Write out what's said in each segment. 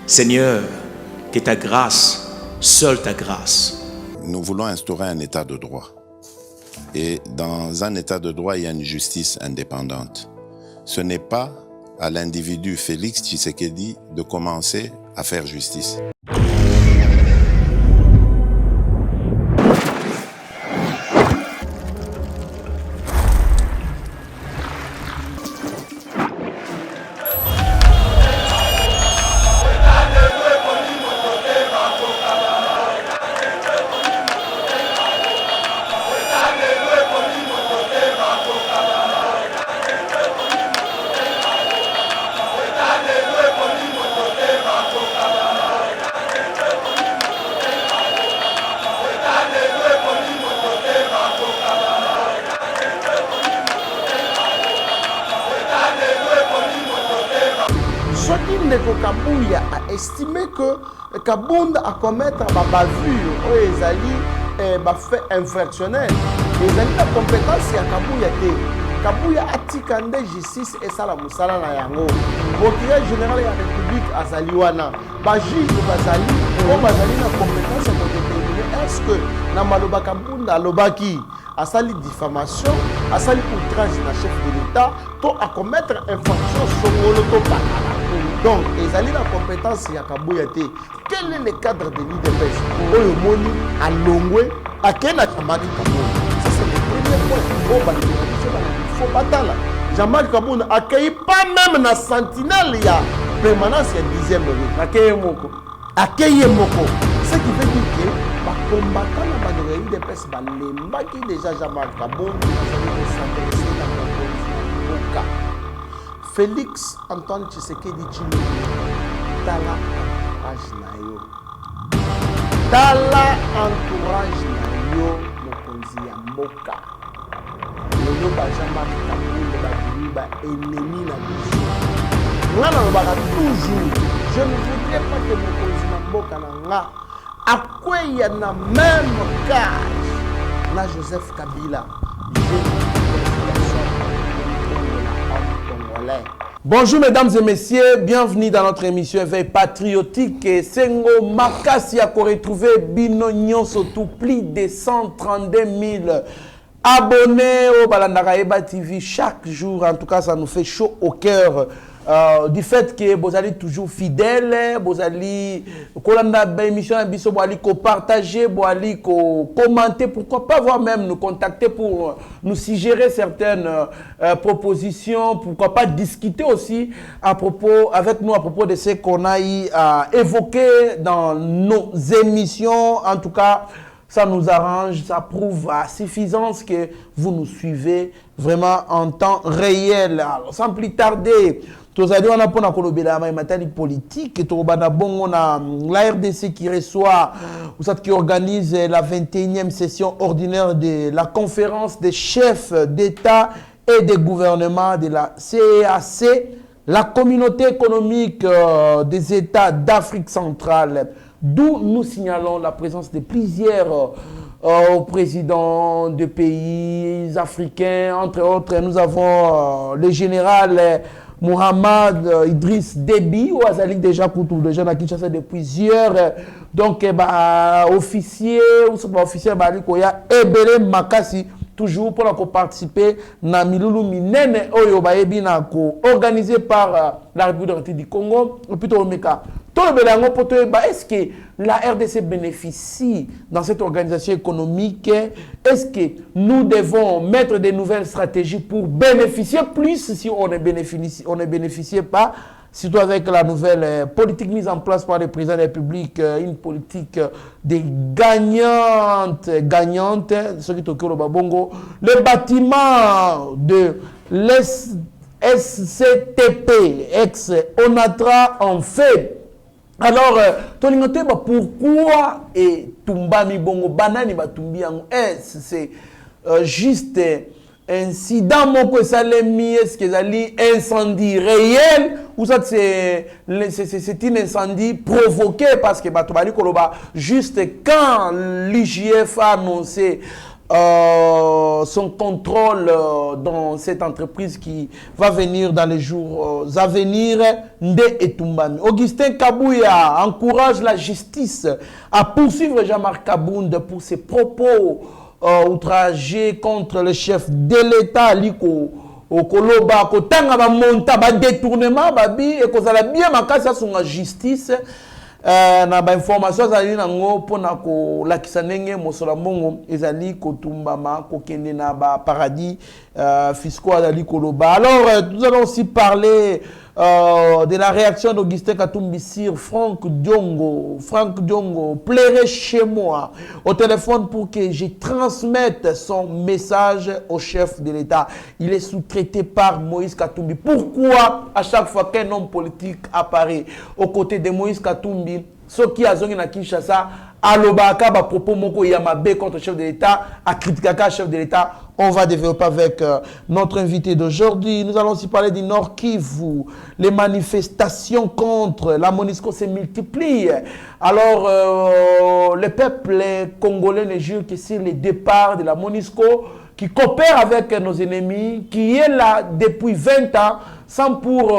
Seigneur, que ta grâce, seule ta grâce. Nous voulons instaurer un état de droit. Et dans un état de droit, il y a une justice indépendante. Ce n'est pas à l'individu Félix Tshisekedi de commencer à faire justice. Kabuya a estimé que Kabunda a commettre ma bavure ou ezali fait infractionnel. Ezali la compétence ya Kabuya te. Kabuya atika nde justice esala musala na yango. Procureur général ya République azali wana. Ba juge bazali o bazali na compétence pour déterminer est-ce que na maloba Kabunda alobaki asali diffamation, asali outrage na chef de l'État, to a commettre infraction songolo to pakala. Donc, ils ont la compétence à Kabuya. Quel est le cadre de l'IDPS? Oyo moni à Longwe, à Kena Jean-Marc Kaboun. Ça, c'est le premier point. Il faut battre. Jean-Marc Kaboun accueille pas même la sentinelle, il y a permanence, il y a 10e rue. Accueille Moko. Ce qui veut dire que les combattants de l'IDPS, qui déjà Jean-Marc Kaboun, ils s'intéressent dans le cas. Félix Antoine Tshisekedi Tshilombo, tala entourage na yo. Tala entourage na yo, mokonzi ya mboka. Lelo Jean-Marc Kaboun bakili ba ennemi na biso. Ngana lobaka toujours, je ne voudrais pas que mokonzi na mboka na nga akweya na même cage na Joseph Kabila. Bonjour mesdames et messieurs, bienvenue dans notre émission Éveil patriotique. Sengo Makasi a retrouvé Bino Nyonso tout plus de 132 000 abonnés au Balandaraeba TV chaque jour. En tout cas, ça nous fait chaud au cœur. Du fait que vous allez toujours fidèles, vous allez émission partager, vous allez commenter, pourquoi pas voir même nous contacter pour nous suggérer certaines propositions, pourquoi pas discuter aussi avec nous à propos de ce qu'on a évoqué dans nos émissions. En tout cas, ça nous arrange, ça prouve à suffisance que vous nous suivez vraiment en temps réel. Alors, sans plus tarder, tous les on a pour la politique, la RDC qui reçoit, qui organise la 21e session ordinaire de la conférence des chefs d'État et de gouvernement de la CEAC, la communauté économique des États d'Afrique centrale, d'où nous signalons la présence de plusieurs présidents de pays africains, entre autres. Nous avons le général Mohamed Idriss Déby, ou Azali déjà Koutou, déjà à Kinshasa depuis plusieurs officiers, ou officiers Balikoya, Ebele Makasi, toujours pour participer à Milulu Minene Oyo Baebi organisé par la République du Congo, plutôt au Meka. Est-ce que la RDC bénéficie dans cette organisation économique? Est-ce que nous devons mettre des nouvelles stratégies pour bénéficier plus si on ne bénéficiait pas, surtout avec la nouvelle politique mise en place par le président de la République, une politique des gagnantes, ce qui est au Babongo, le bâtiment de l'SCTP, ex-ONATRA en fait. Alors, pourquoi et Tumbami Bongo Banani Batumbi c'est juste incident moko salemi, est-ce que c'est incendie réel ou ça c'est un incendie provoqué parce que Batubali Koloba juste quand l'IGF a annoncé son contrôle dans cette entreprise qui va venir dans les jours à venir. Nde Etumbami. Augustin Kabouya encourage la justice à poursuivre Jean-Marc Kabound pour ses propos outragés contre le chef de l'État, Liko Okoloba, Kotanga ba monta ba détournement babi et kozala bien makasa sur la justice. Na ba information zali nango pona ko lakisa ndenge mosola mbongo ezali kotumbama kokende na ba paradis fiscaux azali koloba. Alors nous allons aussi parler de la réaction d'Augustin Katumbi sur Franck Diongo. Franck Diongo plairait chez moi au téléphone pour que je transmette son message au chef de l'État. Il est sous-traité par Moïse Katumbi. Pourquoi à chaque fois qu'un homme politique apparaît aux côtés de Moïse Katumbi, ce qui a zongi na Kinshasa, alobaka ba propos moko yamabe contre le chef de l'État, a critiqué le chef de l'État? On va développer avec notre invité d'aujourd'hui. Nous allons aussi parler du Nord Kivu. Les manifestations contre la MONUSCO se multiplient. Alors, le peuple congolais ne jure que sur le départ de la MONUSCO, qui coopère avec nos ennemis, qui est là depuis 20 ans, sans pour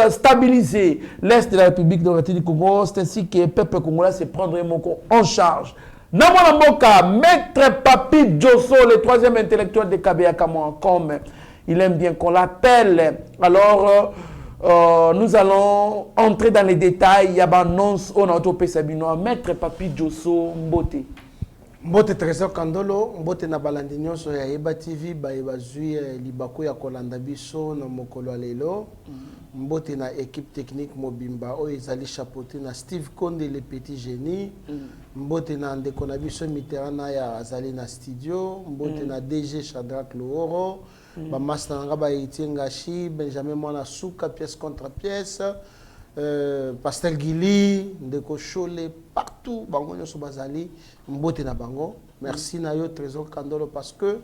stabiliser l'Est de la République démocratique du Congo. C'est ainsi que le peuple congolais se prendrait en charge. Namona Mboka, Maître Papi Djosso, le troisième intellectuel de Kabeyaka, comme il aime bien qu'on l'appelle. Alors, nous allons entrer dans les détails. Il y a une annonce au Naotope Sabino. Maître Papi Djosso, Mbote. Mbote Trésor Kandolo, Mbote na balandi nyonso ya Yeba TV, ba zui libako ya kolanda biso na mokolo lelo. Mbote na équipe technique Mobimba o ezali chapeauté na Steve Konde le petit génie. Mbote na ndeko na biso Mitterrand ya azali na studio. Mbote na DG Shadrack Lohoro. Ba master nga ba Etienne Ngashi, Benjamin Mwana Souka pièce contre pièce. Pastel Gili, ndeko Chole partout bango nyoso bazali mbote na bango. Merci na yo Trésor Kandolo parce que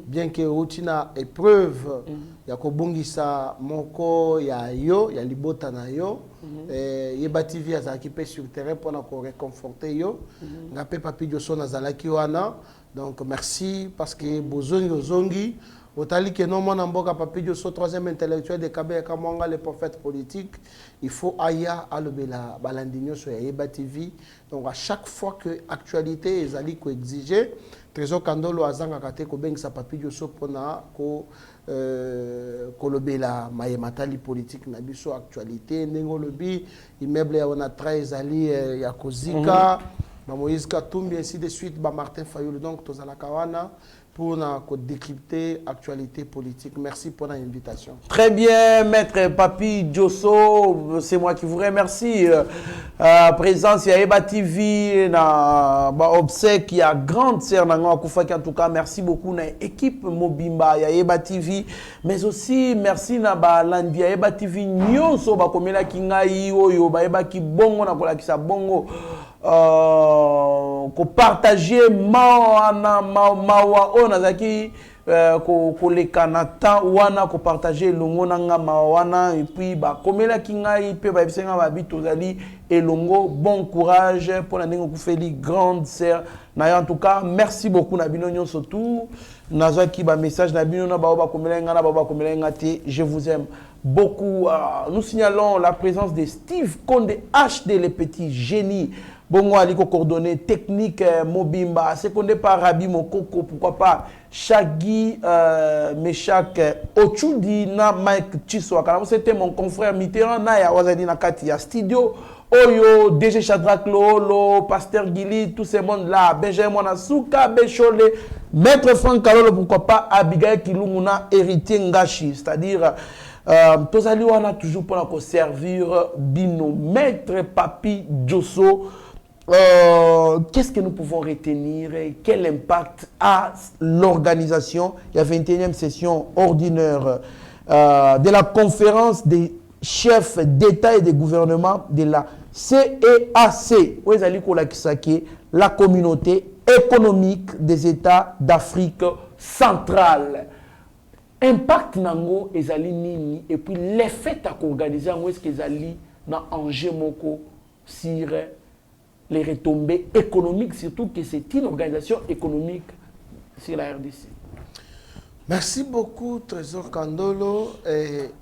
bien que outina épreuve ya kobongisa moko ya yo ya libota na yo Yeba TV azalaki pe sur terrain pour na ko réconforter yo nga pe Papi Djosso nazalaki wana. Donc merci parce que bozongi ozongi otali que non mon mboka Papi Djosso troisième intellectuel de Kabeyaka Mwanga le prophète politique. Il faut aya alobela balandinyo sur Yeba TV. Donc à chaque fois que actualité ezali ko exiger Trésor Kandolo azanga kate ko bengisa Papi Djosso pona ko kolobela mayematali politique na biso actualité ndenge lobi immeuble ya ona tra ezali ya kozika Moïse Katumbi ainsi de suite ba Martin Fayulu. Donc tozala kawana pour décrypter l'actualité politique. Merci pour l'invitation. Très bien, Maître Papi Djosso, c'est moi qui vous remercie. Présence à Yeba TV, na obsèque, il y a grande sœur Nango Koufaki. En tout cas, merci beaucoup na équipe Mobimba ya Yeba TV, mais aussi merci na ba landi ya Yeba TV nyonso ba komela kingai oyo ba yeba ki bongo na kola kisa bongo. Ko partager mawa on azaki ko le kanata wana ko partager longo nanga mawana et puis ba komela kingai pe ba bisenga ba bitozali elongo. Bon courage pour la ndenge ko feli grande sœur na en tout cas merci beaucoup na bino nyonso tout nazaki ba message na bino na ba komela nga na ba komela ngati. Je vous aime beaucoup. Nous signalons la présence de Steve Konde HD le petit génie. Bongo aliko coordonné technique Mobimba, secondé par Rabi Mokoko, pourquoi pas Shaggy Meshak Ochudi na Mike Chiswaka. C'était mon confrère Mitterrand na ya wazadi na kati ya studio. Oyo, DG Shadrack Lolo, Pasteur Gili, tous ces mondes là, Benjamin Mwanasuka, Bechole, Maître Franck Kalolo, pourquoi pas Abigail Kilumuna, héritier Ngashi, c'est-à-dire Tozali wana toujours pour servir Bino, Maître Papi Djosso. Qu'est-ce que nous pouvons retenir et quel impact a l'organisation? Il y a 21e session ordinaire de la conférence des chefs d'État et de gouvernement de la CEAC, la communauté économique des États d'Afrique centrale. Impact nango ezali nini et puis l'effet à organiser où est-ce qu'ils allaient dans enjeu moko sur les retombées économiques, surtout que c'est une organisation économique sur la RDC. Merci beaucoup, Trésor Kandolo.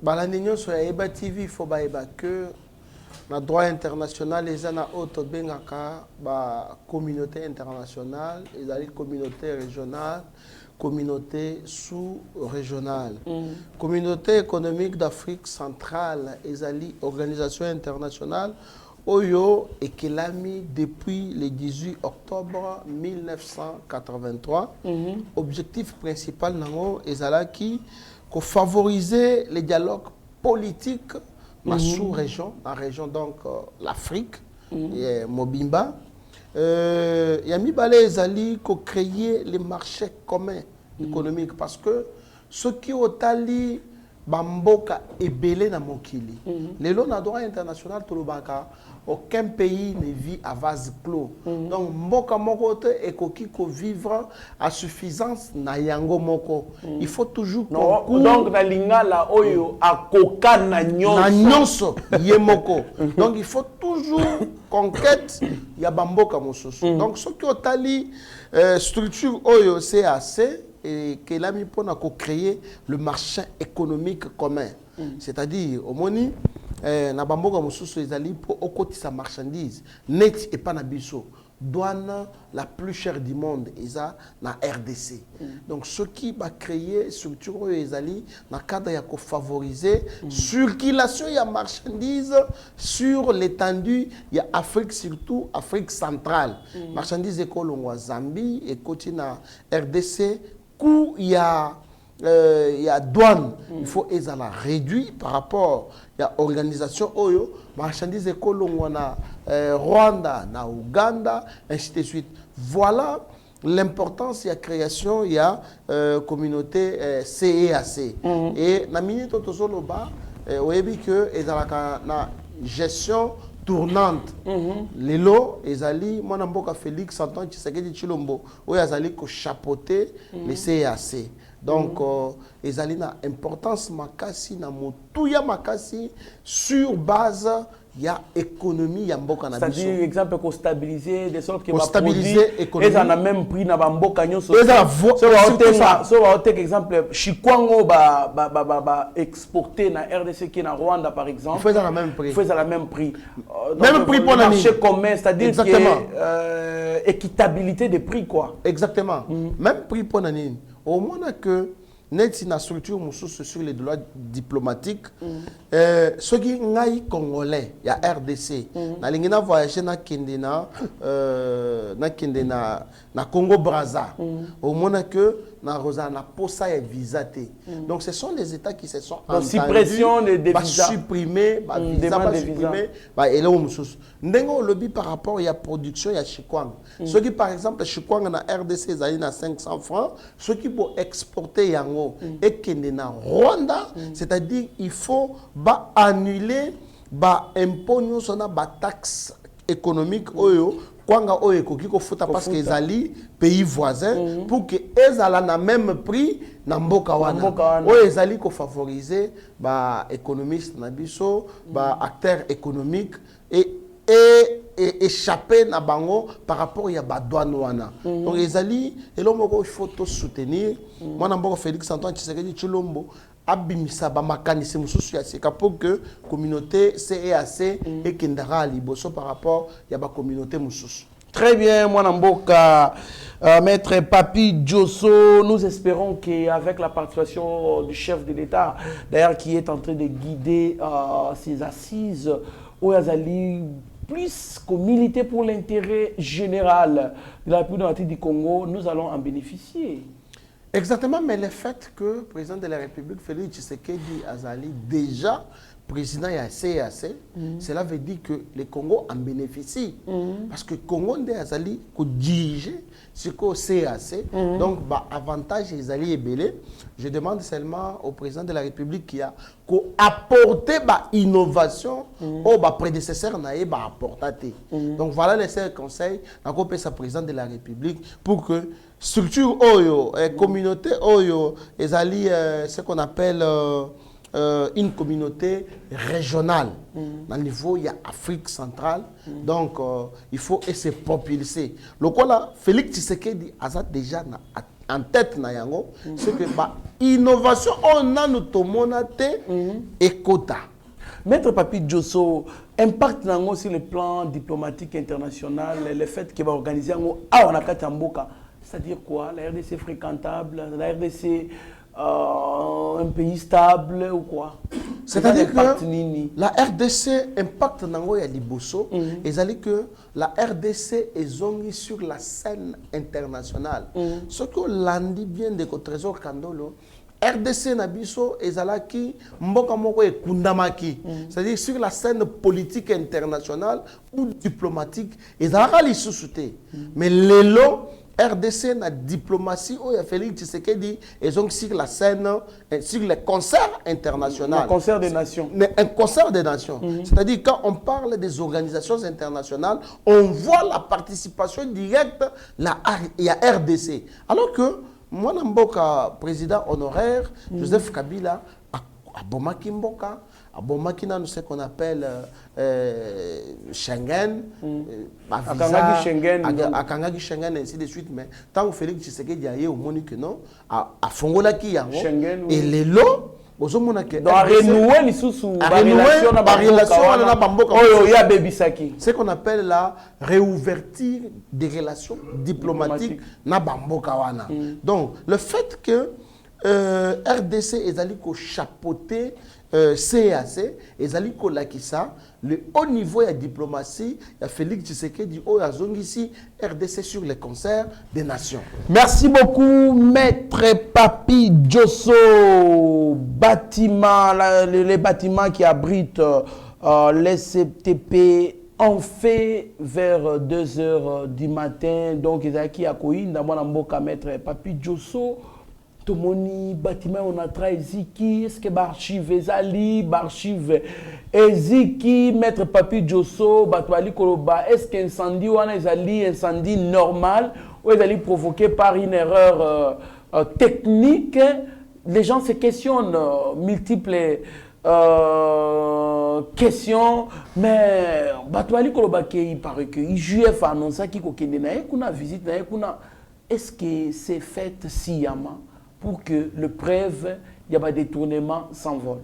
Balandinyo sur Eba TV, il faut que le droit international, les gens autres la communauté internationale, les communauté régionale, communauté sous-régionale. Communauté économique d'Afrique centrale, les organisation internationale, Oyo et Kelami depuis le 18 octobre 1983. Objectif principal est qui favoriser les dialogues politiques dans la sous-région, la région donc l'Afrique, et Mobimba. Yami Balé Ezali qui créer les marchés communs économiques parce que ceux qui ont tali Bamboka est belé dans Mokili. Les lois de droit international, aucun pays ne vit à vase clos. Donc, Mboka Mokote est qui vivre à suffisance na yango moko. Il faut toujours concours. Donc, na lingala oyo a koka na nyonso yemoko. Donc, il faut toujours conquête ya bamboka mosusu. Donc, ceux qui ont tali structure oyo CAC et qu'elle a mis pour créer le marché économique commun. C'est-à-dire, au moni, na bamboka mosusu ezali pour okotisa marchandise net et pas na biso. Douane la plus chère du monde eza na RDC. Donc ce qui va créer structure ezali na cadre ya ko favoriser circulation ya marchandise sur l'étendue ya Afrique, surtout Afrique centrale. Marchandise ekolongwa Zambie et na RDC coût il y a douane, il faut la réduire par rapport à l'organisation Oyo, marchandises écolongo na Rwanda, na Ouganda, ainsi de suite. Voilà l'importance de la création de la communauté CEAC. Et na minute autosoloba, on a vu que la gestion tournante. Les lots, ezali, mon amboka Félix Antoine Tshisekedi Tshilombo, où ezali ko chapeauter les CAC. Donc, ezali na importance makasi na motuya makasi sur base ya économie ya mboka na biso. C'est-à-dire, exemple, qu'on stabiliser de sorte que ma produit et ça a même prix na bamboka nyonso. So va exemple Chikwango ba exporter na RDC qui na Rwanda par exemple. Il faut à même prix. Il faut à la même prix. Même prix pour le marché commun, c'est-à-dire équitabilité des prix quoi. Exactement. Même prix pour nani. Au moins que net na structure mususu sur les droits diplomatiques ceux qui ngai congolais ya RDC na lingina voyager na kendena na Congo Brazza au moins que na rosa na posa ya visa té. Donc ce sont les états qui se sont entendus suppression des visas supprimer ba visa pas supprimer ba elo mususu ndengo lobby par rapport ya production ya Chikwang. Ceux qui par exemple Chikwang na RDC zali na 500 francs, ceux qui pour exporter yango et kendena Rwanda, c'est-à-dire il faut ba annuler ba impôt nyonso na ba taxe économique oyo kwanga oyo ekoki kofuta parce que ezali pays voisins pour que ezala na même prix na mboka wana oyo ezali ko favoriser ba économiste na biso ba acteur économique et échapper na bango par rapport ya ba douane wana. Donc ezali elomoko il faut soutenir moi na mboko Félix Antoine Tshisekedi Tshilombo abimisa ba makanisi mususu ya seka pour que communauté CEAC et kendara liboso par rapport ya ba communauté mususu. Très bien, moi Namboka, Maître Papi Djosso, nous espérons qu'avec la participation du chef de l'État, d'ailleurs qui est en train de guider ces assises, où Azali plus que militer pour l'intérêt général de la République du Congo, nous allons en bénéficier. Exactement, mais le fait que le président de la République, Félix Tshisekedi Azali, déjà président de la CAC, cela veut dire que le Congo en bénéficie. Parce que le Congo Azali dirige ce qu'au CAC, donc avantage Azali est belé. Je demande seulement au président de la République qui a apporté innovation au prédécesseur n'a pas apporté. Donc voilà les seuls conseils à sa président de la République pour que structure oyo communauté oyo ezali ce qu'on appelle une communauté régionale dans le niveau il y a Afrique centrale donc il faut essayer de propulser le quoi là Félix Tshisekedi a déjà en tête na yango c'est que ba innovation on a nous tomonate et quota. Maître Papi Djosso, impact nango sur le plan diplomatique international, le fait qu'il va organiser on a Katamboka, c'est-à-dire quoi? La RDC fréquentable, la RDC un pays stable ou quoi? C'est-à-dire que la RDC impact nango ya liboso et c'est que la RDC est zongi sur la scène internationale. Ce que l'andi bien de Trésor Kandolo RDC Nabiso ezalaki mboka moko ekundamaki, c'est-à-dire sur la scène politique internationale ou diplomatique ezalaka lisusu te. Mais lelo RDC na diplomatie où il y a Félix Tshisekedi et donc sur la scène, sur les concerts internationaux. Un concert des nations. Un concert des nations. C'est-à-dire quand on parle des organisations internationales, on voit la participation directe, il y a RDC. Alors que moi, Namboka, président honoraire, Joseph Kabila, à Bomaki Mboka, à Bomaki, nous ce qu'on appelle Schengen, à Kangagi Schengen, et ainsi de suite. Mais tant que Félix Tshisekedi a eu au Monique, non, à Fongolaki Yango, et les lots, donc à renouer les sous la relation, ce qu'on appelle la réouverture des relations diplomatiques na Bamboka wana. Donc le fait que RDC est allé chapeauter CAC et allé lakisa le haut niveau de la diplomatie, il y a Félix Tshisekedi oh ya ici RDC sur les concerts des nations. Merci beaucoup Maître Papi Djosso. Bâtiment, les bâtiments qui abritent les CTP ont fait vers 2 h du matin. Donc ils ont qui accueilli dans mon amboka Maître Papi Djosso. Tomoni bâtiment on a tra eziki est-ce que archive ezali archive eziki Maître Papi Djosso batwali koloba est-ce que incendie wana ezali incendie normal ou ezali provoqué par une erreur technique? Les gens se questionnent multiples questions, mais batwali koloba ke il paraît que IJF a annoncé qu'il kokende na kuna visite na kuna. Est-ce que c'est fait sciemment pour que le preuve, il y a pas de détournement s'envole?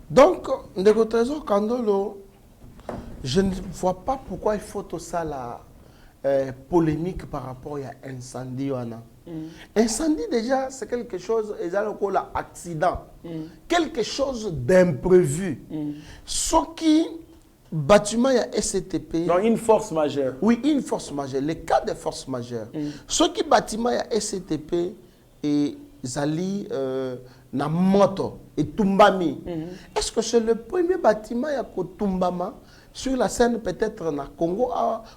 Donc, Ndeko Trésor Kandolo, je ne vois pas pourquoi il faut tout ça la polémique par rapport à incendie. Incendie déjà, c'est quelque chose, ils ont un accident, quelque chose d'imprévu. Ce qui bâtiment il y a SCTP. Donc une force majeure. Oui, une force majeure. Les cas de force majeure. Ce qui bâtiment il y a SCTP et Zali na moto et Tumbami. Est-ce que c'est le premier bâtiment il y a Tumbama sur la scène peut-être na Congo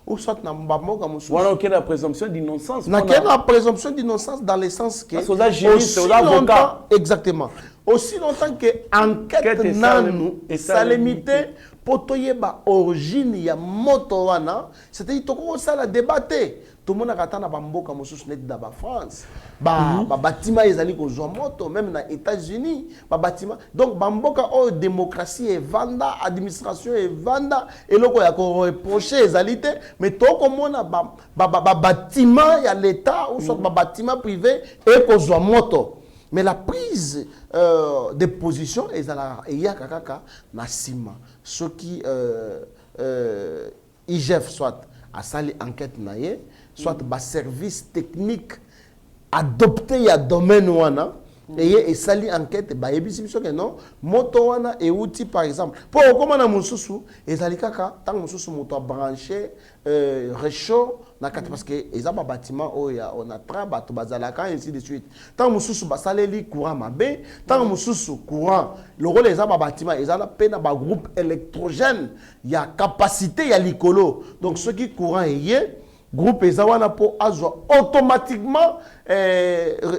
ou soit na Mbamo comme ça? Voilà, la présomption d'innocence. La présomption d'innocence dans le sens que aussi longtemps, exactement. Aussi longtemps que enquête nanu ça limité potoyeba origine ya moto wana, c'était toko ça la débatté. Tout le monde a attendu bamboka mususu net da ba France. Bâtiment ezali ko zo moto même na États-Unis, bâtiment. Donc bamboka o démocratie et vanda, administration et vanda et loko ya ko reprocher ezalité, mais toko mona bâtiment ya l'état ou soit bâtiment privé et ko zo moto. Mais la prise de position est à la kakaka na sima. Ce qui IGF soit à sali enquête naie, soit bas service technique adopté à domaine wana et sali enquête ba ebisibiso que non moto wana et outil par exemple pour comment na mususu ezali kaka tant mususu moto a branché réchaud na kati parce que ezaba bâtiment on a tra bato bazalaka ainsi de suite tant mususu basaleli courant mabe tant mususu courant le rôle ezaba bâtiment ezala pena ba groupe électrogène il y a capacité il y a likolo donc ce qui courant est groupe ezawana pour azwa automatiquement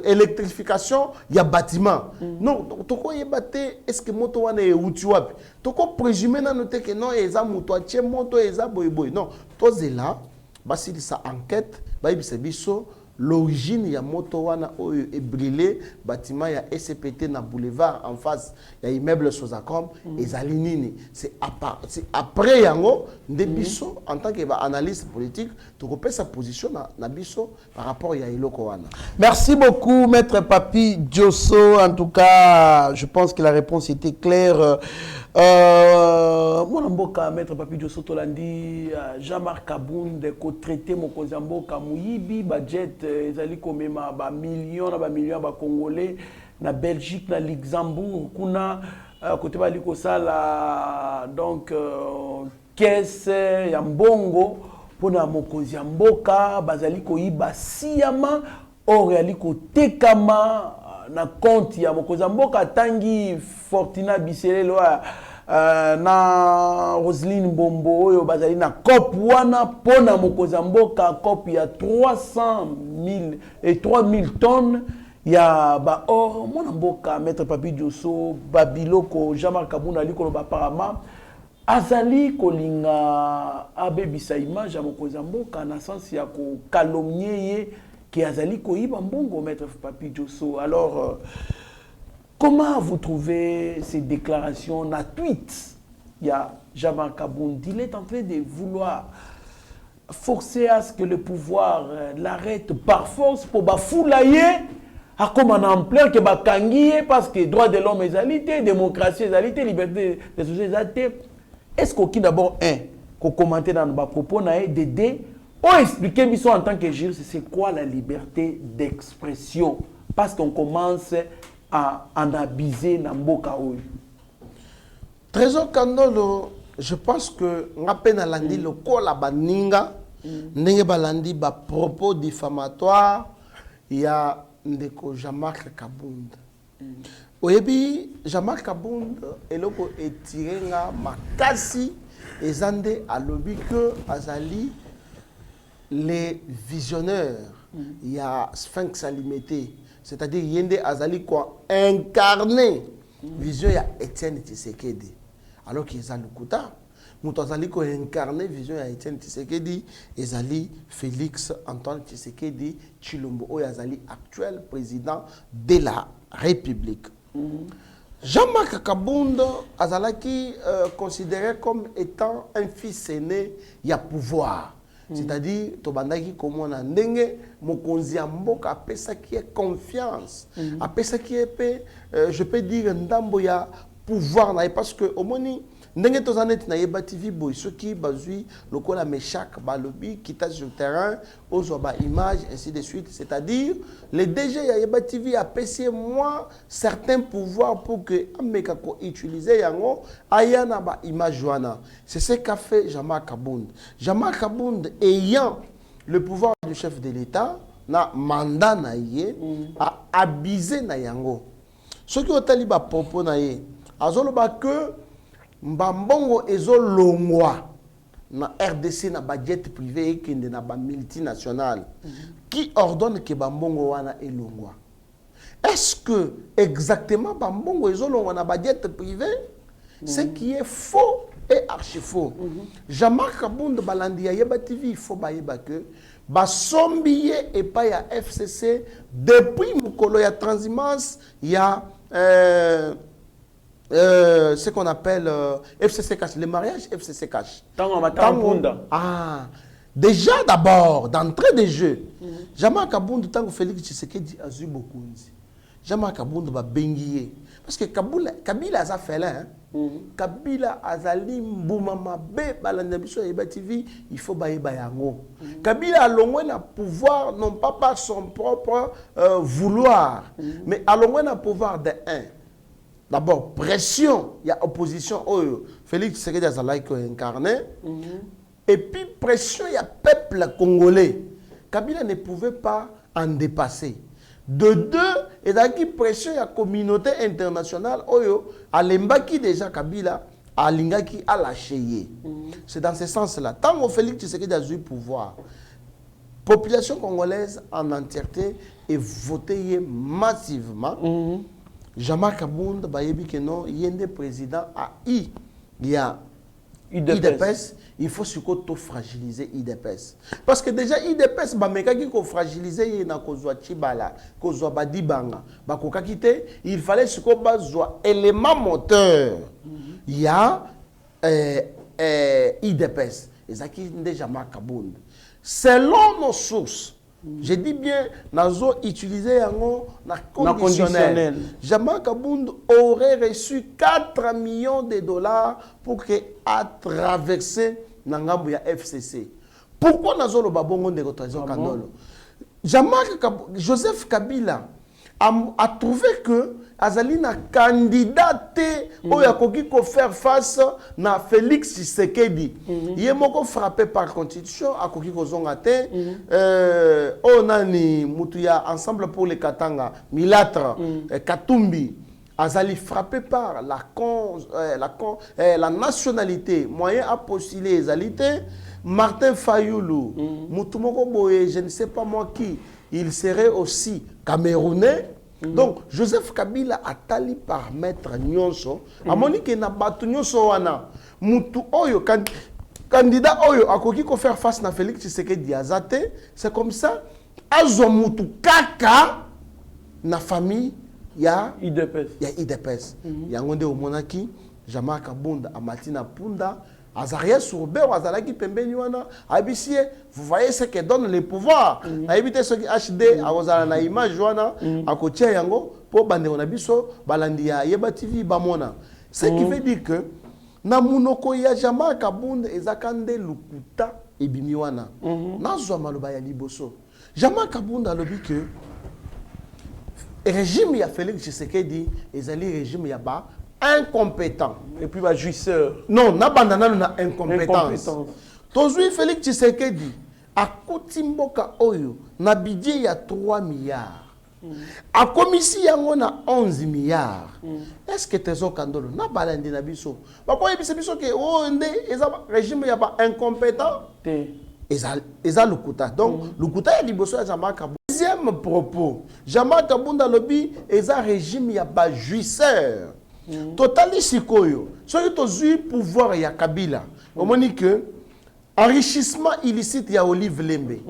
électrification il y a bâtiment non toko yebate est-ce que moto wana e uti wapi toko présumer na noter que non eza moto a tie moto eza boy non tozela basili sa enquête ba yebisa biso l'origine ya moto wana oyo est brûlé bâtiment ya SCPT na boulevard en face ya immeuble Sozacom ezali nini c'est après yango nde biso en tant que analyste politique to sa position na biso par rapport ya iloko wana. Merci beaucoup maître Papi Diosso, en tout cas je pense que la réponse était claire. Mon mboka maître Papi Diosso Tolandi Jean-Marc Kabound ko traité mokonzi mboka muyibi budget ezali komema ba millions ba congolais na Belgique na Luxembourg kuna côté bali ko sala donc caisse ya mbongo pona mokonzi mboka bazali ko yiba siyama or yali ko tekama na compte ya mokonzi mboka tangi Fortuna Biselelo na Roselyne Bombo oyo bazali na cop wana pona mokonzi mboka cop ya 300,000 et 3,000 tonnes ya ba or mona mboka maître Papi Diosso babiloko Jean-Marc Kabound ali ko ba parama azali kolinga abebisa image ya mokonzi mboka na sens ya ko calomnier ye qui azali ko yiba mbongo maître Papi Diosso. Alors comment vous trouvez ces déclarations na tweet? Il y a Jean-Marc Kabound, il est en train de vouloir forcer à ce que le pouvoir l'arrête par force pour bafoulayer à comme en ampleur que bakangiye parce que droit de l'homme est alité, démocratie est alité, liberté des sociétés est alité. Est-ce qu'on d'abord qu'on commenter dans nos propos na d'aider ou expliquer mission en tant que juriste c'est quoi la liberté d'expression parce qu'on commence à en abuser dans mboka oyo. Trésor Kandolo, je pense que ngapena landi le kola baninga ndenge balandi ba propos diffamatoires ya ndeko Jean-Marc Kabound. Oyebi Jean-Marc Kabound eloko etirenga makasi ezande alobi que azali les visionnaires ya Sphinx Alimité, c'est-à-dire yende azali quoi incarné vision ya Etienne Tshisekedi alors qu'il est à Lukuta muto azali ko incarné vision ya Etienne Tshisekedi ezali Félix Antoine Tshisekedi Tshilombo oyo azali actuel président de la République. Jean-Marc Kabound azalaki considéré comme étant un fils aîné ya pouvoir. C'est-à-dire, tobandaki komona ndenge mokonzi mboka apesa qui est confiance, apesa qui est je peux dire ndambo ya pouvoir na parce que omoni ndenge tozanet na yeba TV boy ceux qui bazui lokola meshak balobi kita sur terrain ozo ba image ainsi de suite, c'est-à-dire les DG ya yeba TV apesa moi certains pouvoirs pour que ameka ko utiliser yango ayana ba image wana. C'est ce qu'a fait Jean-Marc Kabound. Jean-Marc Kabound ayant le pouvoir du chef de l'État na mandat na ye a abusé na yango. Ce qui otali ba propos na ye azoloba que mbambongo ezolongwa na RDC na budget privé et kende na ba multinational qui ordonne que bambongo wana elongwa. Est-ce que exactement bambongo ezolongwa na budget privé? Ce qui est faux et archi faux. Jean-Marc Kabound balandi ya yeba TV il faut ba yeba que ba sombiye et pas ya FCC depuis mukolo ya transhumance ya ce qu'on appelle FCC cash, le mariage FCC cash. Déjà d'abord, d'entrée de jeu, Jean-Marc Kabound, tant que Félix Tshisekedi a eu beaucoup. Jean-Marc Kabound va bengier. Parce que Kabila a fait là. Kabila azali mboumama be balandabiso yeba TV, il faut baye bayango. Kabila a l'ongwe na pouvoir, non pas par son propre vouloir, mais a l'ongwe na pouvoir de un. D'abord, pression, il y a opposition, Félix Tshisekedi azali ko incarné. Et puis, pression, il y a peuple congolais. Kabila ne pouvait pas en dépasser. De deux, et dans qui pression, il y a communauté internationale, à l'embaki déjà Kabila, à l'ingaki, à lâcher. C'est dans ce sens-là. Tant que Félix Tshisekedi a eu pouvoir, population congolaise en entièreté est votée massivement. Jean-Marc Kabound, il y a des présidents il y a IDPS, il faut surtout fragiliser IDPS. Parce que déjà, IDPS, il faut fragiliser il fallait surtout élément moteur. Il y a IDPS. Déjà selon nos sources, je dis bien, nous avons utilisé un conditionnel. Jama Kabound aurait reçu 4 millions de dollars pour traverser Nangambuya FCC. Pourquoi nous avons le babongo de Trésor Kandolo? Joseph Kabila a trouvé que Azali na candidat oyakoki ko faire face na Félix Tshisekedi. Il moko frappé par constitution akoki ko zonga te onani mutuya ensemble pour les Katanga Milatra Katumbi Azali frappé par la nationalité moyen à postuler Azalité Martin Fayoulou mutumoko boye je ne sais pas moi qui il serait aussi camerounais. Donc Joseph Kabila a tali par maître nyonso amoni ke na batu nyonso wana mutu oyo candidat oyo akoki ko faire face na Félix Tshisekedi azate. C'est comme ça azo mutu kaka na famille ya IDPS yango nde omonaki Jama Kabunda amatina punda Azaria Sourbet, Azalaki Pembeni wana, Abisie, vous voyez ce que donne le pouvoir. Na éviter ce qui HD, Azala na image wana, à côté yango, pour bande on abiso, balandia, Yeba TV, Bamona. Ce qui veut dire que, na munoko ya Jama Kabunda, ezakande lukuta, ebimi wana. Nazwa maloba ya liboso. Jama Kabunda lobi que, régime ya Félix Tshisekedi, ezali régime ya ba, incompétent. Et puis, bah, jouisseur. Non, na bandana na incompétence. Tozui Félix Tshisekedi, a Kotimboka Oyo, na budget il y a 3 milliards. A commission yango na 11 milliards. Est-ce que Trésor Kandolo na balandi na biso? Ba ko yebisa biso ke o ndé eza régime ya ba incompétent. Eza lukuta. Donc lukuta ya liboso ya Jama Kabunda. Deuxième propos, Jama Kabunda lobi eza régime ya ba jouisseur. Totali sikoyo. Soki tozui pouvoir ya Kabila. On moni que enrichissement illicite ya Olive Lembe.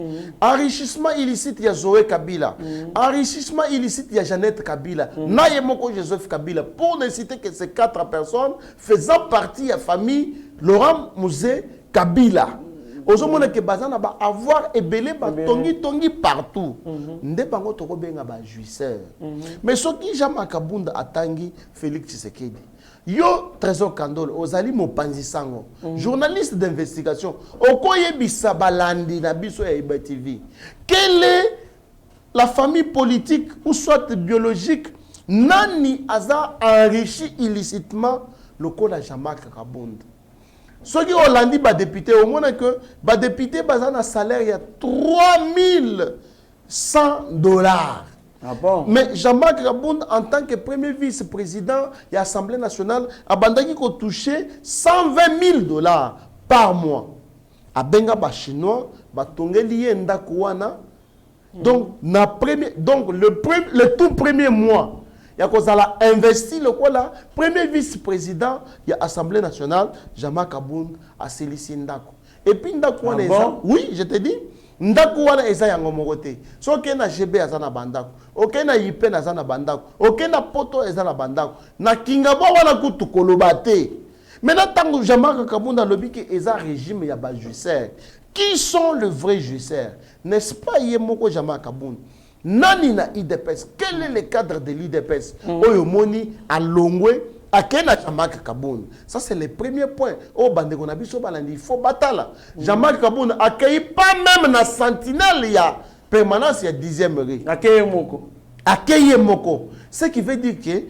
Enrichissement illicite ya Zoé Kabila. Enrichissement illicite ya Jeannette Kabila. Na yemoko Joseph Kabila. Pour ne citer que ces 4 personnes faisant partie de la famille Laurent Mouzé Kabila. Ozomona ke bazana ba avoir ebelé ba tongi partout. Nde bango toko benga ba jouisseur. Mais soki Jama Kabunda atangi Félix Tshisekedi. Yo Trésor Kandolo ozali mopanzi sango. Journaliste d'investigation. Okoye bisa balandi na biso ya Iba TV. Quelle est la famille politique ou soit biologique nani aza enrichi illicitement le code Jama Kabunda? Ceux qui ont landé les députés, au moins que les députés ont un salaire de 3100 $. Ah bon? Mais Jean-Marc Kabunda, en tant que premier vice-président de l'Assemblée nationale, a touché 120 000 $ par mois. A benga ba chinois, ba tongeli ndakuana. Donc le tout premier mois, il y a investi le premier vice-président de l'Assemblée nationale, Jama Kabunda, à Célici Ndako. Et puis Ndako, oui, je te dis, Ndako wana eza yango mokote. So ke na GB eza na bandako, oke na Yipe eza na bandako, oke na Poto eza na bandako. Na Kingabo wana kutu koloba te. Maintenant tango Jama Kabunda lobi ke eza régime ya ba jouisseur. Qui sont les vrais jouisseurs? N'est-ce pas Yemoko Jama Kabunda? Nani na IDPS? Quel est le cadre de l'IDPS? Oyomoni à Longwe, à Kena Jama Kabunda. Ça c'est le premier point. Oh bandeko na biso balandi, il faut batala. Jama Kabunda accueille pas même na sentinelle ya permanence ya 10e rue. Accueille Moko. Accueille Moko. Ce qui veut dire que les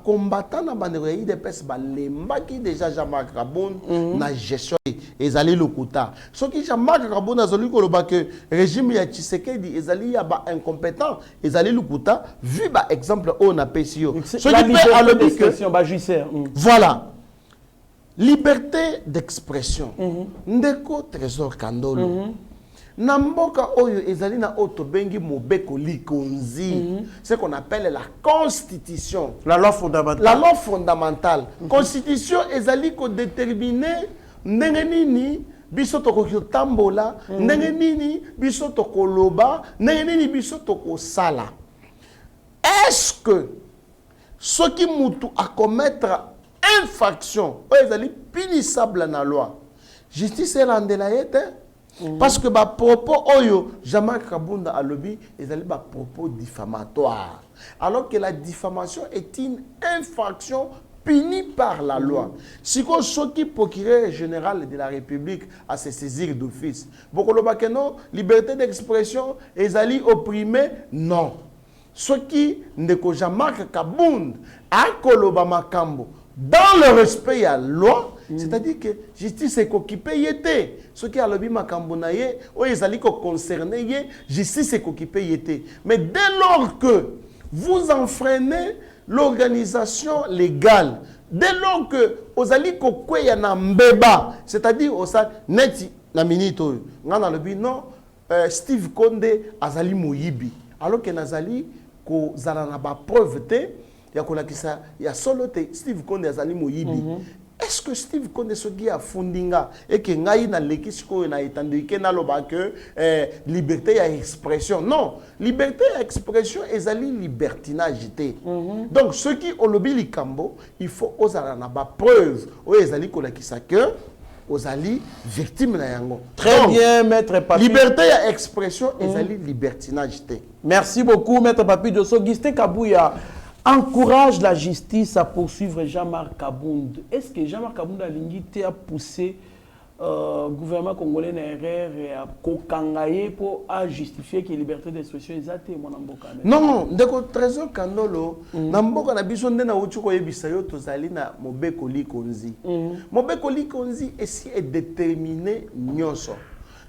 combattants na bandeko ya IDPS balembaki déjà Jama Kabunda na gestion ezali lokuta. Ce qui Jama Kabunda zoli koloba que régime ya Tshisekedi ezali ya ba incompétent, ezali lokuta vu ba exemple on a PCO. Ce qui fait d'expression ba jouisseur. Voilà. Liberté d'expression. Ndeko Trésor Kandolo. Namboka oyo ezali na otobengi mobeko likonzi. Ce qu'on appelle la constitution. La loi fondamentale. La loi fondamentale. Constitution ezali ko déterminer ndenge nini biso tokoki tambola, ndenge nini biso tokoloba, ndenge nini biso tokosala. Est-ce que ce qui mutu à commettre infraction, ezali punissable dans la loi, justice est rendela yete? Parce que ba propos oyo Jean-Marc Kabunda a lobby, ezali ba propos diffamatoires. Alors que la diffamation est une infraction punie par la loi. Si qu'on ce qui procureur général de la République à se saisir d'office, bokoloba que non, liberté d'expression ezali opprimé, non. Ce qui ne ko Jean-Marc Kabunda a koloba makambo dans le respect de la loi, c'est-à-dire que justice est occupée yete. Ce qui a lobby makambo na ye, o ezali ko concerné ye, justice est occupée yete. Mais dès lors que vous enfreignez l'organisation légale, dès lors que ozali ko kweya na mbeba, c'est-à-dire osa neti na minute oyo, ngana lobby non, Steve Konde azali moyibi. Alors que nazali ko zala na ba preuve te ya kolakisa ya solo te Steve Konde azali moyibi. Est-ce que Steve Konde soki a fundinga et que ngai na lekisiko na etandike na loba que liberté ya expression? Non, liberté ya expression ezali libertinage te. Donc ceux qui olobi likambo, il faut osala na ba preuve o ezali kolakisa que ozali victime na yango. Très donc, bien, maître Papi. Liberté ya expression ezali libertinage te. Merci beaucoup, maître Papi Dosso. Augustin Kabouya encourage la justice à poursuivre Jean-Marc Kabunda. Est-ce que Jean-Marc Kabunda a l'ingité à pousser le gouvernement congolais na erreur et à kokangaye pour justifier que la liberté d'expression est atteinte mon amboka? Non, ndeko trésor Kandolo, na mboka na biso nde na uti ko yebisa yo tozali na Mobeko Likonzi. Mobeko Likonzi est déterminé nyonso.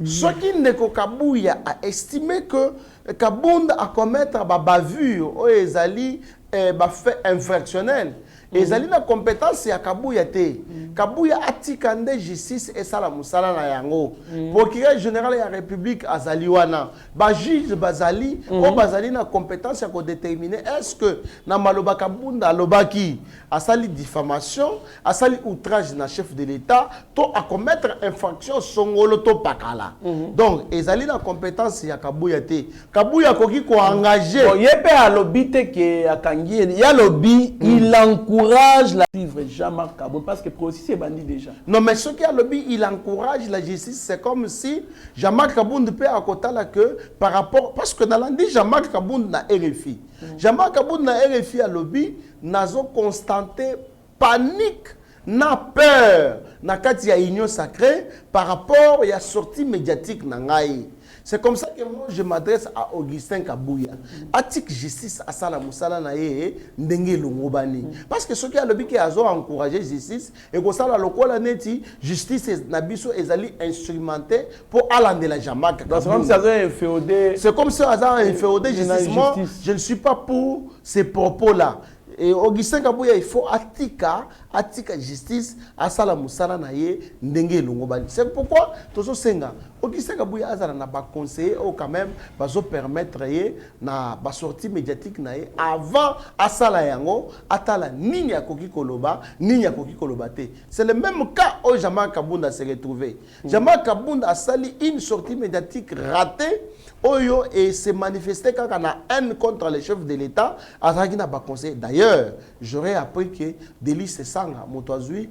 Ce qui ndeko Kabouya a estimé que Kabunda a commettre ba bavure o ezali ba fait infractionnel. Ezali na compétence ya Kabouya te. Kabouya atikande justice et sala musala na yango. Procureur général ya République azali wana. Ba juge bazali o bazali na compétence ya ko déterminer est-ce que na maloba Kabunda alobaki asali diffamation, asali outrage na chef de l'État, to a commettre infraction songolo to pakala. Donc ezali na compétence ya Kabouya te. Kabouya koki ko engager. Bon, yepe alobi te ke akangi ya lobby il encourage la suivre Jean-Marc Kabunda parce que procès c'est bandit déjà. Non mais ce qui a lobby il encourage la justice, c'est comme si Jean-Marc Kabunda peut à côté là que par rapport parce que dans l'andi Jean-Marc Kabunda na RFI. Jean-Marc Kabunda na RFI a lobby nazo constaté panique na peur na kati ya union sacrée par rapport à la sortie médiatique na ngai. C'est comme ça que moi je m'adresse à Augustin Kabouya. Atik justice à sala musala na ye ndenge longobani. Parce que ce qui a le but qui a encouragé justice et que ça la lokola neti justice na biso ezali instrumenté pour aller la Jean-Marc. C'est comme si ça a un féodé. C'est comme si ça a un féodé justice. Moi, je ne suis pas pour ces propos-là. Et Augustin Kabouya, il faut atika justice à sala musala na ye ndenge longobali. C'est pourquoi tozo senga Augustin Kabouya azala na ba conseiller ou quand même bazo permettre ye na ba sortie médiatique na ye avant asala yango atala nini ya koki koloba nini ya koki koloba te. C'est le même cas où Jean-Marc Kabunda s'est retrouvé. Jean-Marc Kabunda a sali une sortie médiatique ratée Oyo et s'est manifesté quand on a haine contre les chefs de l'État à Ragina Bakonse. D'ailleurs, j'aurais appris que Délice Sanga, Motoazui,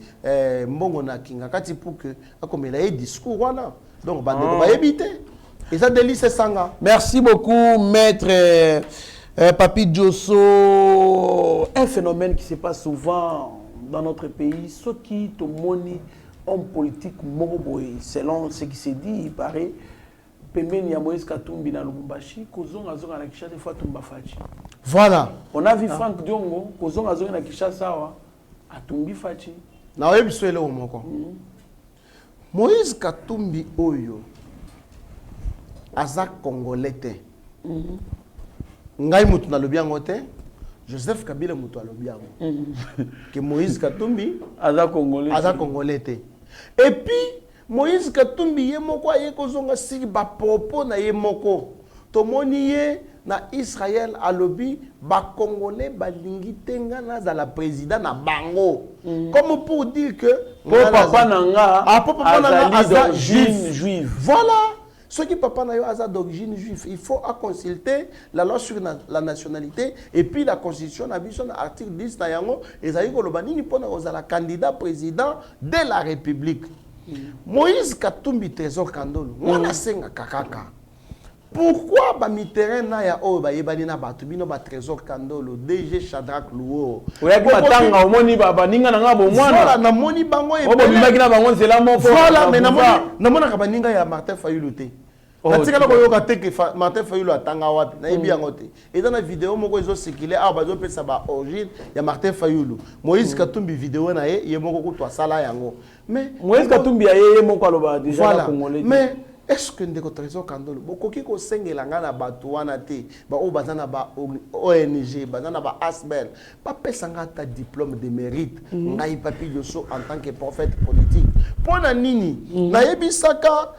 Mbongona Kingakati pour que, comme il a eu discours, voilà. Donc, on va éviter. Et ça, Délice Sanga. Merci beaucoup, maître Papi Dosso. Un phénomène qui se passe souvent dans notre pays, ce qui te monnaie homme politique moroboé, selon ce qui s'est dit, il paraît. Voilà. On a vu Franck Diongo, Kozong Azong na Kinshasa, a Tumbi Fachi. Na webi swele o moko. Moïse Katumbi Oyo, Azak Congolais te. Ngai mutu na lobiango te. Joseph Kabila mutu alobiango. Que Moïse Katumbi Azak Congolais te. Et puis Moïse Katumbi ye moko aye kozonga siki ba propos na ye moko. tomoniye na Israël alobi ba congolais balingi tenga na za la président na bango comme pour dire que papa nanga azali juif. Voilà. Ce qui papa n'a pas d'origine juive, il faut consulter la loi sur la nationalité et puis la constitution n'a besoin article 10 na yango ezali koloba nini pona ozala candidat président de la République. Moïse Katumbi Trésor Kandolo, mwana senga kakaka. Pourquoi ba mitterrain na ya o ba yebani na batu bino ba Trésor Kandolo DG Shadrack Louo. Oya ki matanga omoni baba ninga na ngabo mwana. Voilà na moni bango e. Obo bimaki na bango nzela moko. Voilà mais na mona ka baninga ya Martin Fayulu te. Natikala koyoka te ke Martin Fayulu atanga wapi na yebi yango te. Et dans la vidéo moko ezo sikile a bazo pesa ba origine ya Martin Fayulu. Moïse Katumbi vidéo na ye moko kutwa sala yango. Mais Moïse Katumbi ye moko aloba déjà voilà. Congolais. Mais est-ce que ndeko Trésor Kandolo bokoki ko sengela nga na bato wana te ba o bazana ba ONG bazana ba ASBEL ba pesa nga ta diplôme de mérite ngai papi yoso en tant que prophète politique pona nini na yebisaka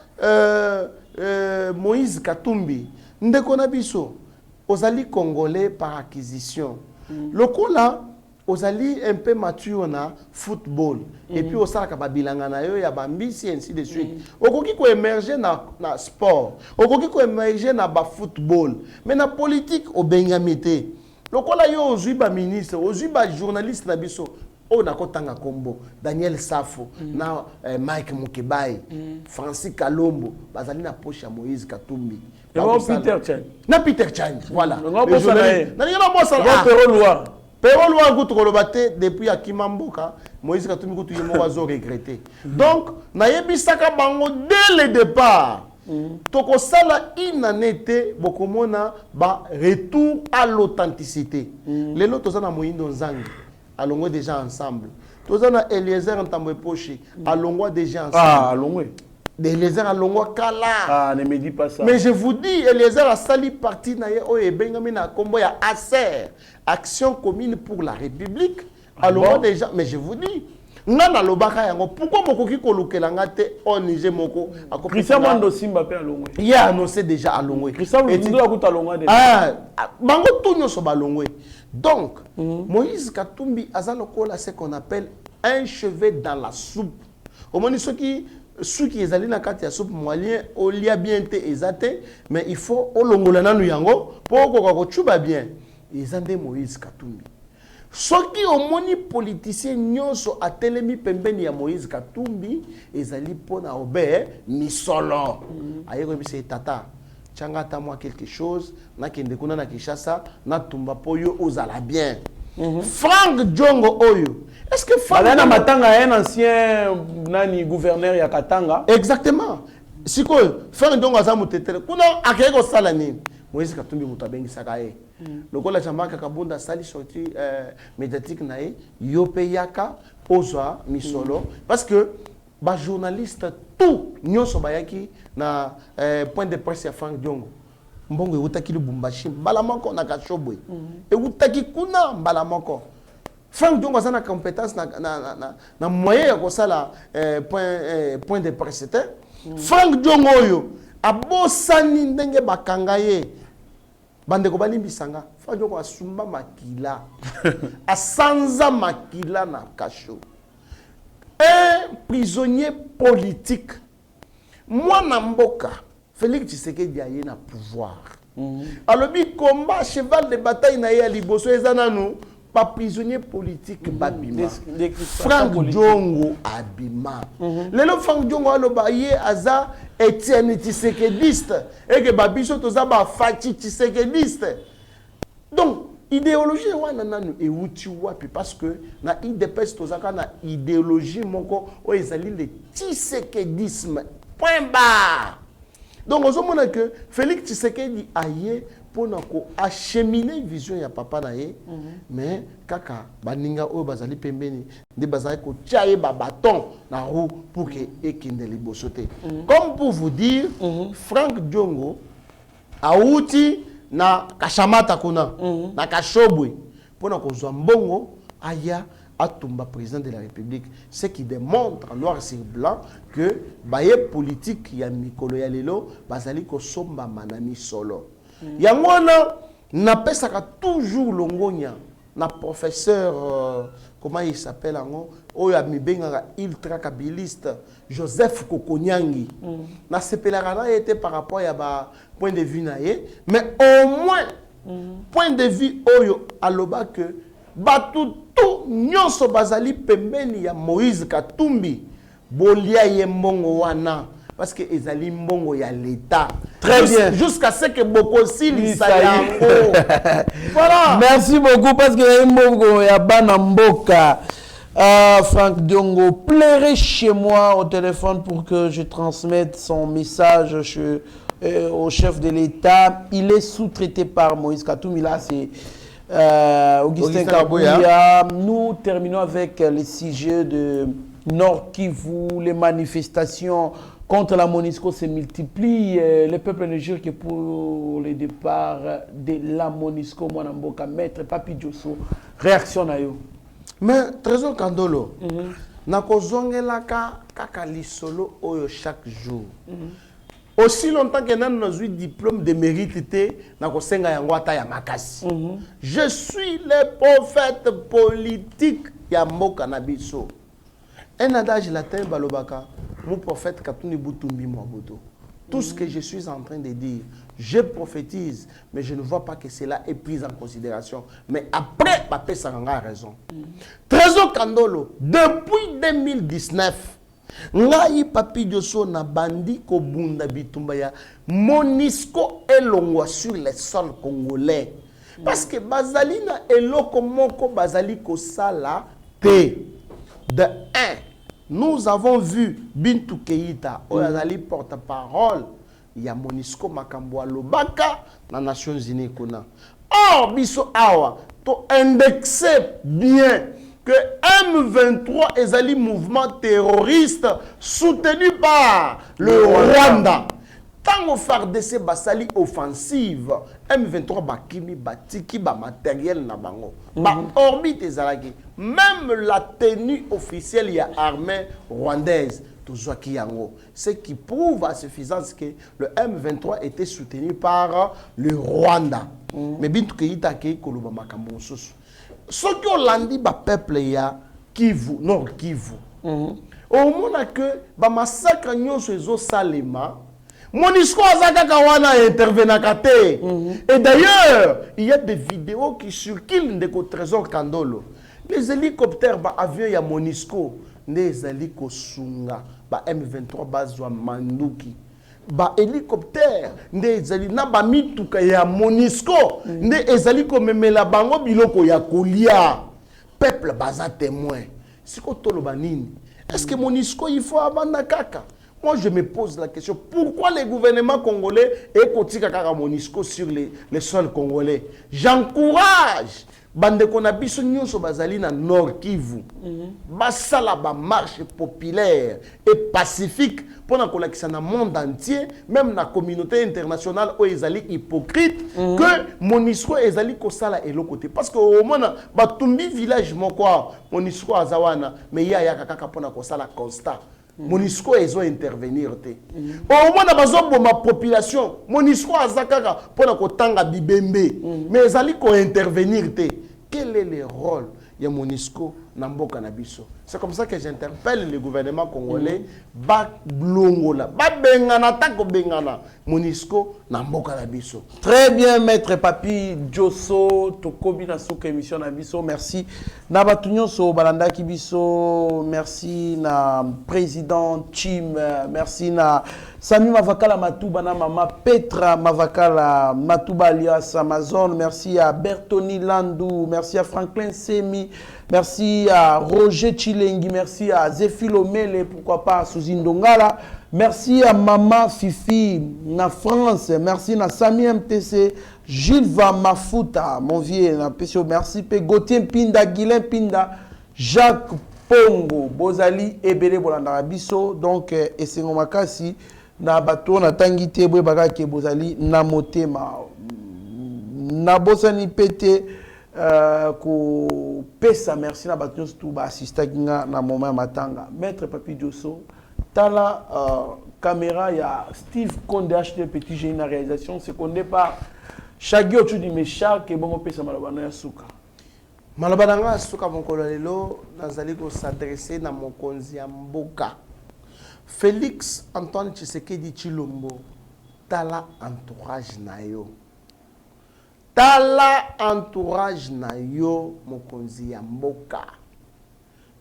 Moïse Katumbi ndeko na biso ozali congolais par acquisition lokola ozali un peu mature na football et puis osala ka babilanga na yo ya bambisi ainsi de suite okoki ko émerger na sport okoki ko émerger na ba football mais na politique obengamite lokola yo ozui ba ministre ozui ba journaliste na biso o na kotanga kombo Daniel Safo na Mike Mukebai Francis Kalombo bazali na poche ya Moïse Katumbi Peter Chan na Peter Chan voilà na ngana bosa Pero loi gout kolobate depuis Akimamboka Moïse Katumbi gout yemo wazo regretter donc na yebisaka bango dès le départ toko sala inanete bokomona ba retour à l'authenticité lelo tozana moyindo nzangi alongo déjà ensemble tozana Eliezer Ntambo Poche alongo déjà ensemble alongo Eliezer alongo kala ne me dis pas ça mais je vous dis Eliezer a sali parti na ye o ebengami na kombo ya ACER Action commune pour la République alongo déjà mais je vous dis ngana lobaka yango pourquoi mokoki kolukela ngate ONG moko Christian Mando Simba pe alongo il a annoncé déjà alongo Christian Mando akuta alongo déjà bango tunyo so balongo donc Moïse Katumbi azalokola ce qu'on appelle un cheveu dans la soupe au moins ceux qui ezali na kati ya soupe moyen olia bien te ezate mais il faut olongola nanu yango pour ko chuba bien ezande Moïse Katumbi soki omoni politicien nyonso atelemi pembeni ya Moïse Katumbi ezali pona obe misolo ayeko bise tata tchanga ta moi quelque chose na kende kuna na Kinshasa na tumba poyo ozala bien Frank Diongo oyo est-ce que Frank Matanga est un ancien nani gouverneur ya Katanga exactement siko Frank Diongo azamu tetere kuna akeko sala nini Moïse Katumbi mutabengi sakae lokola chamaka kabunda sali sorti médiatique nae yope yaka ozwa misolo parce que ba journaliste tout nyoso bayaki na point de presse ya Frank Diongo mbongo eutaki Lubumbashi mbala moko na Kashobwe eutaki kuna mbala moko Frank Diongo azana compétence na moyen ya kosala point de presse te Frank Diongo oyo abosani ndenge bakanga ye bandeko balimbisanga Frank Diongo asumba makila asanza makila na kasho un prisonnier politique mwana mboka Félix Tshisekedi aye na pouvoir alobi combat cheval de bataille na ye ya liboso ezananu pas prisonnier politique babima Frank Diongo abima lelo Frank Diongo aloba ye aza Etienne Tshisekediste et que babiso toza ba Fachi Tshisekediste donc idéologie wana nanu euti wapi parce que na IDPS tozaka na idéologie moko o ezali le Tshisekedisme point barre donc on se que Félix Tshisekedi aye pour acheminer vision ya papa na ye mais kaka baninga o bazali pembeni de bazali ko tiaye ba bâton na roue pour que ekinde libosote comme pour vous dire Frank Diongo auti na kashamata kuna na kashobwe pour ko zwa mbongo aya Atumba président de la République, ce qui démontre en noir sur blanc que baye politique ya mikolo ya lelo bazali ko somba manami solo. Yangona n'a pas ça toujours longonia na professeur comment il s'appelle ango oyoamibenga ultra kabiliste Joseph Kokonyangi na sepelaka était par rapport à ba point de vue naie mais au moins point de vue oyo aloba que batu tout nyonso bazali pembeni ya Moïse Katumbi bolia ye mbongo wana parce que ezali mbongo ya l'État. Très bien. Jusqu'à ce que Bokosi Lisayango. Voilà. Merci beaucoup parce que mbongo ya bana mboka. Franck Diongo, plairait chez moi au téléphone pour que je transmette son message au chef de l'État. Il est sous-traité par Moïse Katumbi. Là, c'est Augustin Kabouya. Nous terminons avec les sujets de Nord Kivu. Les manifestations contre la MONUSCO se multiplient. Le peuple ne jure que pour le départ de la MONUSCO. Mwanamboka, Maître Papi Diosso, réaction à vous. Mais Trésor Kandolo, nakozongelaka kaka lisolo oyo chaque jour. Aussi longtemps que nous avons eu diplôme de mérite, nakosenga yango ata ya makasi. Je suis le prophète politique ya mboka na biso. Un adage latin balobaka, mon prophète Katuni Butumbi Mwaboto. Tout ce que je suis en train de dire, je prophétise, mais je ne vois pas que cela est pris en considération. Mais après, Papé Saranga a raison. Trésor Kandolo, depuis 2019, Ngai Papi Diosso na bandi ko bunda bitumbaya, MONUSCO elongwa sur les sols congolais. Parce que Bazalina eloko moko Bazali ko sala te. De 1. Nous avons vu Bintou Keïta, Oyazali porte-parole, il y a MONUSCO Makamboa Lobaka, dans les Nations Unies. Or, Bisso Awa, tu indexé bien que M23 est un mouvement terroriste soutenu par le Rwanda. Tant au FARDC basali offensive, M23 bakimi batiki ba matériel na bango. Ba orbite ezalaki. Même la tenue officielle y a armée rwandaise. Ce qui prouve à suffisance que le M23 était soutenu par le Rwanda. Mais bintu keita ke koloba makambo mosusu. Ce qui Hollandi ba peuple ya Kivu, Nord Kivu. Au moment que ba massacre nyonso ezo salema MONUSCO azaka wana intervenaka te. Et d'ailleurs, il y a des vidéos qui circulent de Trésor Kandolo. Les hélicoptères, ba avions ya MONUSCO, les hélicoptères sunga, ba M23 bazwa manduki. Ba hélicoptère, les hélicoptères ba mituka ya MONUSCO, les hélicoptères memela bango biloko ya kolia. Peuple baza témoin. Siko tolo banini. Est-ce que MONUSCO il faut abandonner kaka? Moi, je me pose la question, pourquoi le gouvernement congolais est kotika kaka MONUSCO sur les sols congolais? J'encourage bande qu'on a biso nyonso bazali na Nord Kivu. Basala ba marche populaire et pacifique pour na kolakisa na monde entier, même na communauté internationale où ezali hypocrite que MONUSCO ezali kosala eloko te parce que au moins batumbi village moko MONUSCO azawana mais ya kaka pona kosala constat. MONUSCO ezo intervenir te. Au moins na ma population, MONUSCO azakaka pona kotanga bibembe, mais ezali ko intervenir te. Quel est le rôle de MONUSCO na mboka na biso? C'est comme ça que j'interpelle le gouvernement congolais ba blongola, ba bengana tako bengana MONUSCO na mboka na biso. Très bien, Maître Papi Diosso, tokobi na soka émission na biso. Merci na batunyo so balanda ki biso. Merci na président Chim, merci na Sami Mavakala Matouba na mama Petra Mavakala Matouba alias Amazon, merci à Bertoni Landou, merci à Franklin Semi, merci à Roger Chilengi, merci à Zéphilo Mele, pourquoi pas à Souzine Dongala, merci à Mama Fifi na France, merci à Sami MTC, Gilles Mafuta, mon vieux, merci à Gauthier Pinda, Guilain Pinda, Jacques Pongo, Bozali, Ebele Bolanda Biso, donc Essengo Makasi, na bato na tangite bwe bakake bozali na motema na bosani pete ko pesa merci na bato tout ba assista kinga na moment matanga Maître Papi Diosso tala caméra, il y a Steve Condé, HD Petit Génie, la réalisation, c'est qu'on n'est pas chaque jour, tu dis, mais chaque, et bon, on peut s'amalabana souka. Malabana souka, mon colonelo, nazali ko s'adresser na mokonzi ya mboka. Félix Antoine Tshisekedi Tshilombo, tala entourage na yo. Tala entourage na yo, mokonzi ya mboka.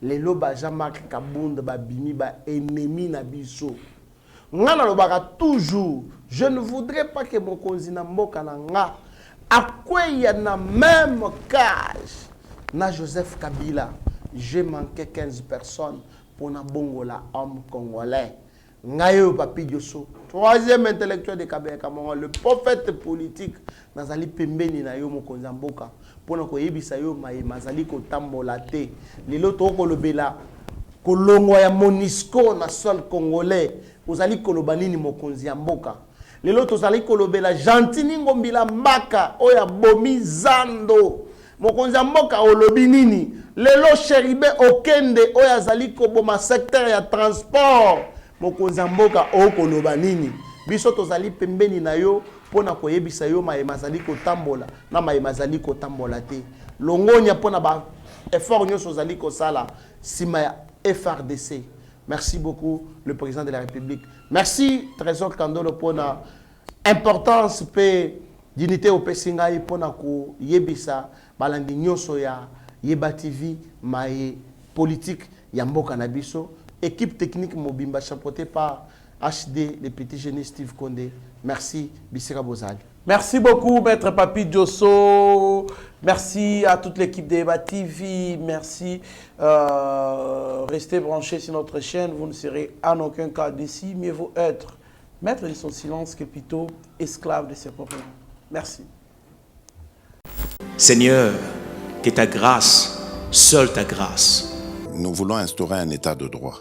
Lelo ba Jean-Marc Kabunda ba bimi ba ennemi na biso. Ngana lobaka toujours, je ne voudrais pas que mokonzi na mboka na nga akweya na même cage na Joseph Kabila. J'ai manqué 15 personnes pour na bongola homme congolais. Ngayo papi Diosso, troisième intellectuel de Kabila Kamongo, le prophète politique nazali pembeni na yo mokonzi mboka pour na koyebisa yo mazali ko tambola te. Lelo to ko lobela kolongwa ya Monisco na sol congolais. Ozali koloba nini mokonzi mboka. Lelo tozali kolobela Gentini Ngombila Mbaka oya bomi zando. Mokonzi mboka olobi nini? Lelo Cheribe Okende oya zali koboma secteur ya transport. Mokonzi mboka okoloba nini? Biso tozali pembeni na yo pona koyebisa yo mazali kotambola na mazali kotambola te. Longonya pona ba effort nyoso zali kosala sima ya FRDC. Merci beaucoup, le président de la République. Merci, Trésor Kandolo, pour l'importance et dignité au Pessingaï pour la yebisa, balandi nyoso ya Yeba TV, maï politique, yambo canabiso, équipe technique Mobimba, chapeauté par HD, le petit génie Steve Condé. Merci, Bissira Bozal. Merci beaucoup, Maître Papi Diosso. Merci à toute l'équipe de Yeba TV. Merci. Restez branchés sur notre chaîne. Vous ne serez en aucun cas d'ici. Mieux vaut être maître de son silence que plutôt esclave de ses propres mots. Merci. Seigneur, que ta grâce, seule ta grâce. Nous voulons instaurer un état de droit.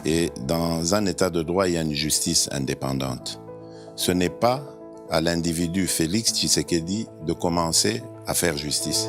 Et dans un état de droit, il y a une justice indépendante. Ce n'est pas à l'individu Félix Tshisekedi de commencer à faire justice.